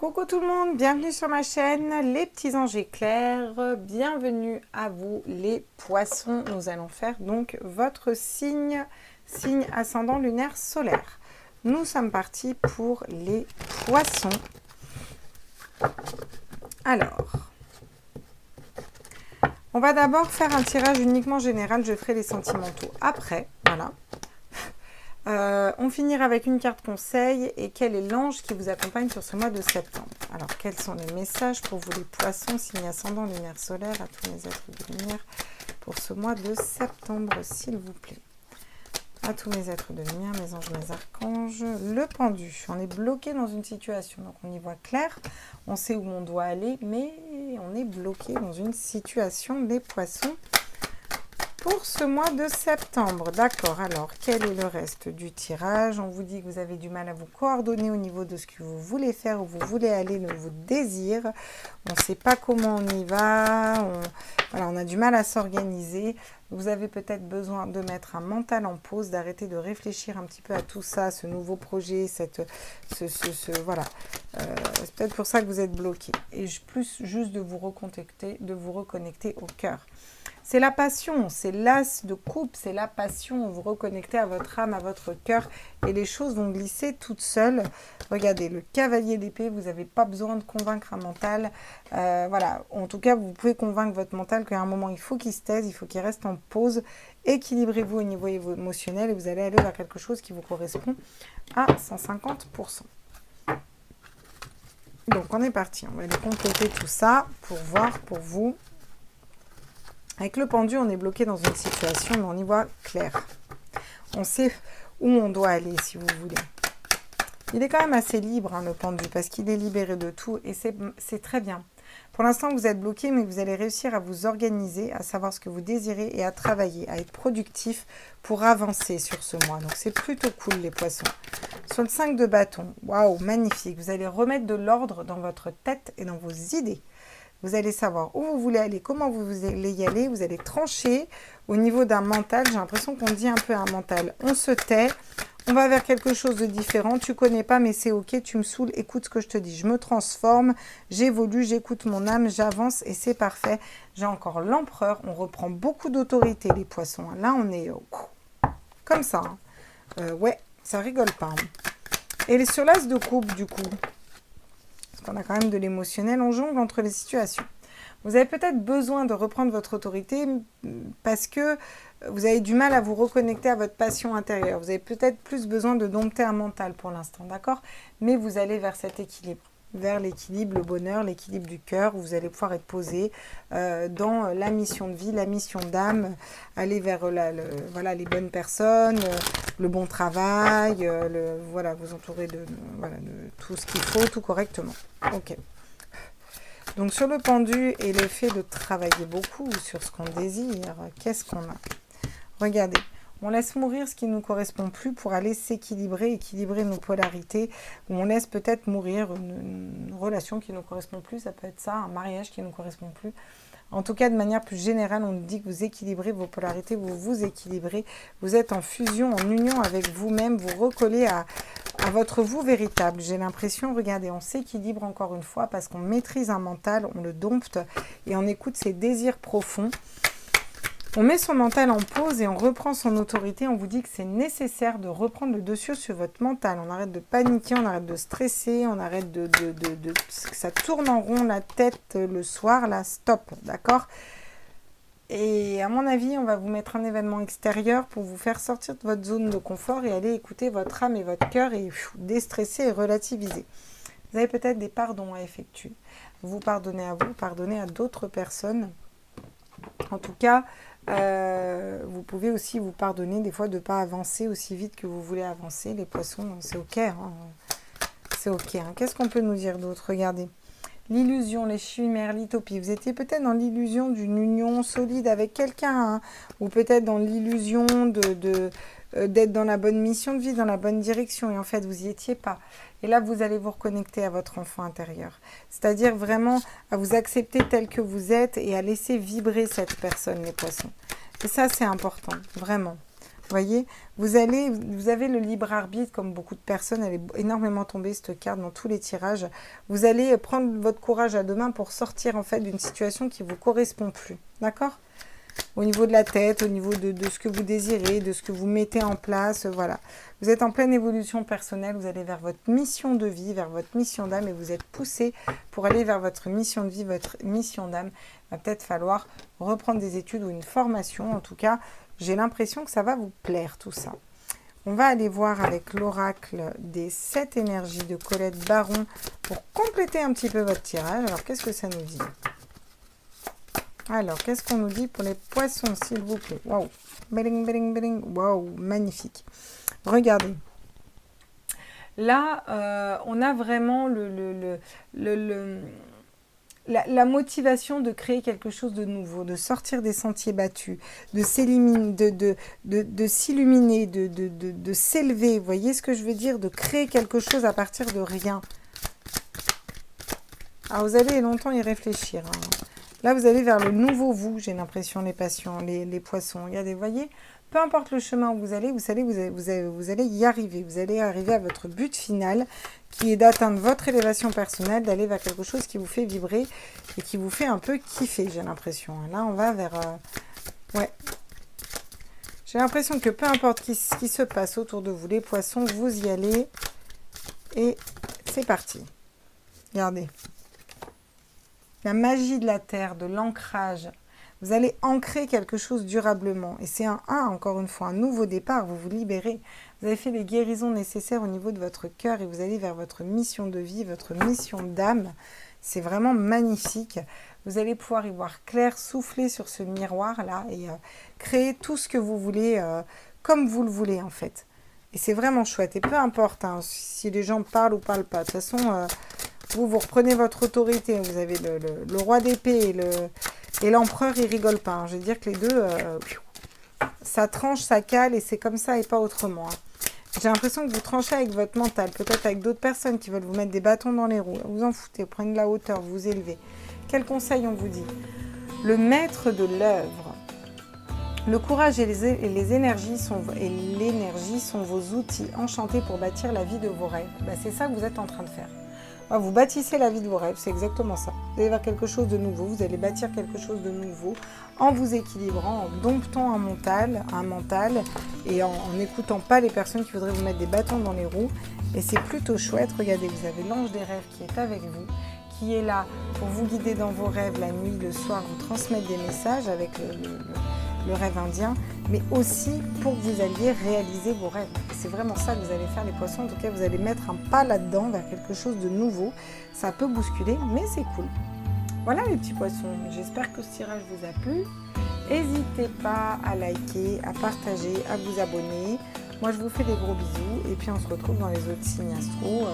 Coucou tout le monde, bienvenue sur ma chaîne Les Petits Anges Éclairs. Bienvenue à vous les poissons. Nous allons faire donc votre signe ascendant lunaire solaire. Nous sommes partis pour les poissons. Alors, on va d'abord faire un tirage uniquement général. Je ferai les sentimentaux après, voilà. On finira avec une carte conseil et quel est l'ange qui vous accompagne sur ce mois de septembre. Alors, quels sont les messages pour vous les poissons, signe ascendant lunaire solaire, à tous mes êtres de lumière pour ce mois de septembre, s'il vous plaît. À tous mes êtres de lumière, mes anges, mes archanges, le pendu. On est bloqué dans une situation, donc on y voit clair, on sait où on doit aller, mais on est bloqué dans une situation des poissons. Pour ce mois de septembre, d'accord, alors quel est le reste du tirage? On vous dit que vous avez du mal à vous coordonner au niveau de ce que vous voulez faire, où vous voulez aller, de vos désirs. On ne sait pas comment on y va, voilà, on a du mal à s'organiser. Vous avez peut-être besoin de mettre un mental en pause, d'arrêter de réfléchir un petit peu à tout ça, ce nouveau projet, voilà. C'est peut-être pour ça que vous êtes bloqué. Et plus juste de vous reconnecter au cœur. C'est la passion, c'est l'as de coupe, c'est la passion. Vous reconnectez à votre âme, à votre cœur et les choses vont glisser toutes seules. Regardez, le cavalier d'épée, vous n'avez pas besoin de convaincre un mental. Voilà, en tout cas, vous pouvez convaincre votre mental qu'à un moment, il faut qu'il se taise, il faut qu'il reste en pause. Équilibrez-vous au niveau émotionnel et vous allez aller vers quelque chose qui vous correspond à 150%. Donc, on est parti. On va aller compléter tout ça pour voir pour vous. Avec le pendu, on est bloqué dans une situation, mais on y voit clair. On sait où on doit aller, si vous voulez. Il est quand même assez libre, hein, le pendu, parce qu'il est libéré de tout, et c'est très bien. Pour l'instant, vous êtes bloqué, mais vous allez réussir à vous organiser, à savoir ce que vous désirez, et à travailler, à être productif pour avancer sur ce mois. Donc, c'est plutôt cool, les poissons. Sur le 5 de bâton, waouh, magnifique. Vous allez remettre de l'ordre dans votre tête et dans vos idées. Vous allez savoir où vous voulez aller, comment vous allez y aller. Vous allez trancher au niveau d'un mental. J'ai l'impression qu'on dit un peu un mental. On se tait, on va vers quelque chose de différent. Tu connais pas, mais c'est ok, tu me saoules. Écoute ce que je te dis. Je me transforme, j'évolue, j'écoute mon âme, j'avance et c'est parfait. J'ai encore l'empereur. On reprend beaucoup d'autorité, les poissons. Là, on est comme ça. Hein. Ouais, ça rigole pas. Hein. Et sur l'as de coupe, du coup. On a quand même de l'émotionnel, on jongle entre les situations. Vous avez peut-être besoin de reprendre votre autorité parce que vous avez du mal à vous reconnecter à votre passion intérieure. Vous avez peut-être plus besoin de dompter un mental pour l'instant, d'accord? Mais vous allez vers cet équilibre, vers l'équilibre, le bonheur, l'équilibre du cœur, où vous allez pouvoir être posé dans la mission de vie, la mission d'âme, aller vers voilà, les bonnes personnes, le bon travail, voilà, vous entourer de tout ce qu'il faut, tout correctement. Ok. Donc sur le pendu et le fait de travailler beaucoup sur ce qu'on désire, qu'est-ce qu'on a? Regardez, on laisse mourir ce qui ne nous correspond plus pour aller s'équilibrer, équilibrer nos polarités, ou on laisse peut-être mourir une relation qui ne nous correspond plus, ça peut être ça, un mariage qui ne nous correspond plus. En tout cas, de manière plus générale, on nous dit que vous équilibrez vos polarités, vous vous équilibrez, vous êtes en fusion, en union avec vous-même, vous recollez à votre vous véritable. J'ai l'impression, regardez, on s'équilibre encore une fois parce qu'on maîtrise un mental, on le dompte et on écoute ses désirs profonds. On met son mental en pause et on reprend son autorité. On vous dit que c'est nécessaire de reprendre le dessus sur votre mental. On arrête de paniquer, on arrête de stresser, on arrête que ça tourne en rond la tête le soir. Là, stop, d'accord? Et à mon avis, on va vous mettre un événement extérieur pour vous faire sortir de votre zone de confort et aller écouter votre âme et votre cœur et déstresser et relativiser. Vous avez peut-être des pardons à effectuer. Vous pardonnez à vous, pardonnez à d'autres personnes. En tout cas, vous pouvez aussi vous pardonner des fois de ne pas avancer aussi vite que vous voulez avancer. Les poissons, c'est ok. Hein. C'est ok. Hein. Qu'est-ce qu'on peut nous dire d'autre? Regardez. L'illusion, les chimères, l'utopie. Vous étiez peut-être dans l'illusion d'une union solide avec quelqu'un. Hein, ou peut-être dans l'illusion d'être dans la bonne mission de vie, dans la bonne direction. Et en fait, vous n'y étiez pas. Et là, vous allez vous reconnecter à votre enfant intérieur. C'est-à-dire vraiment à vous accepter tel que vous êtes et à laisser vibrer cette personne, les poissons. Et ça, c'est important, vraiment. Voyez, vous avez le libre arbitre, comme beaucoup de personnes, elle est énormément tombée, cette carte, dans tous les tirages. Vous allez prendre votre courage à deux mains pour sortir, en fait, d'une situation qui ne vous correspond plus. D'accord ? Au niveau de la tête, au niveau de ce que vous désirez, de ce que vous mettez en place, voilà. Vous êtes en pleine évolution personnelle, vous allez vers votre mission de vie, vers votre mission d'âme, et vous êtes poussé pour aller vers votre mission de vie, votre mission d'âme. Il va peut-être falloir reprendre des études ou une formation. En tout cas, j'ai l'impression que ça va vous plaire, tout ça. On va aller voir avec l'oracle des 7 énergies de Colette Baron pour compléter un petit peu votre tirage. Alors, qu'est-ce que ça nous dit ? Alors, qu'est-ce qu'on nous dit pour les poissons, s'il vous plaît? Waouh! Bling, bling, bling. Waouh! Magnifique. Regardez. Là, on a vraiment la motivation de créer quelque chose de nouveau, de sortir des sentiers battus, de s'illuminer, de s'élever. Vous voyez ce que je veux dire? De créer quelque chose à partir de rien. Alors, vous allez longtemps y réfléchir, hein. Là, vous allez vers le nouveau vous, j'ai l'impression, les passions, les poissons. Regardez, vous voyez, peu importe le chemin où vous allez y arriver. Vous allez arriver à votre but final, qui est d'atteindre votre élévation personnelle, d'aller vers quelque chose qui vous fait vibrer et qui vous fait un peu kiffer, j'ai l'impression. Là, on va vers... ouais. J'ai l'impression que peu importe ce qui se passe autour de vous, les poissons, vous y allez. Et c'est parti. Regardez. La magie de la terre, de l'ancrage. Vous allez ancrer quelque chose durablement. Et c'est encore une fois, un nouveau départ. Vous vous libérez. Vous avez fait les guérisons nécessaires au niveau de votre cœur et vous allez vers votre mission de vie, votre mission d'âme. C'est vraiment magnifique. Vous allez pouvoir y voir clair, souffler sur ce miroir-là et créer tout ce que vous voulez, comme vous le voulez en fait. Et c'est vraiment chouette. Et peu importe hein, si les gens parlent ou parlent pas. De toute façon... vous reprenez votre autorité, vous avez le roi d'épée et l'empereur, il rigole pas. Hein. Je veux dire que les deux, ça tranche, ça cale et c'est comme ça et pas autrement. Hein. J'ai l'impression que vous tranchez avec votre mental, peut-être avec d'autres personnes qui veulent vous mettre des bâtons dans les roues. Vous en foutez, vous prenez de la hauteur, vous vous élevez. Quel conseil on vous dit? Le maître de l'œuvre. Le courage et l'énergie sont vos outils enchantés pour bâtir la vie de vos rêves. Ben, c'est ça que vous êtes en train de faire. Vous bâtissez la vie de vos rêves, c'est exactement ça. Vous allez vers quelque chose de nouveau, vous allez bâtir quelque chose de nouveau en vous équilibrant, en domptant un mental et en n'écoutant pas les personnes qui voudraient vous mettre des bâtons dans les roues. Et c'est plutôt chouette. Regardez, vous avez l'ange des rêves qui est avec vous, qui est là pour vous guider dans vos rêves la nuit, le soir, vous transmettre des messages avec le rêve indien, mais aussi pour que vous alliez réaliser vos rêves. C'est vraiment ça que vous allez faire les poissons. En tout cas, vous allez mettre un pas là-dedans vers quelque chose de nouveau. Ça peut bousculer, mais c'est cool. Voilà les petits poissons. J'espère que ce tirage vous a plu. N'hésitez pas à liker, à partager, à vous abonner. Moi, je vous fais des gros bisous. Et puis, on se retrouve dans les autres signes astro.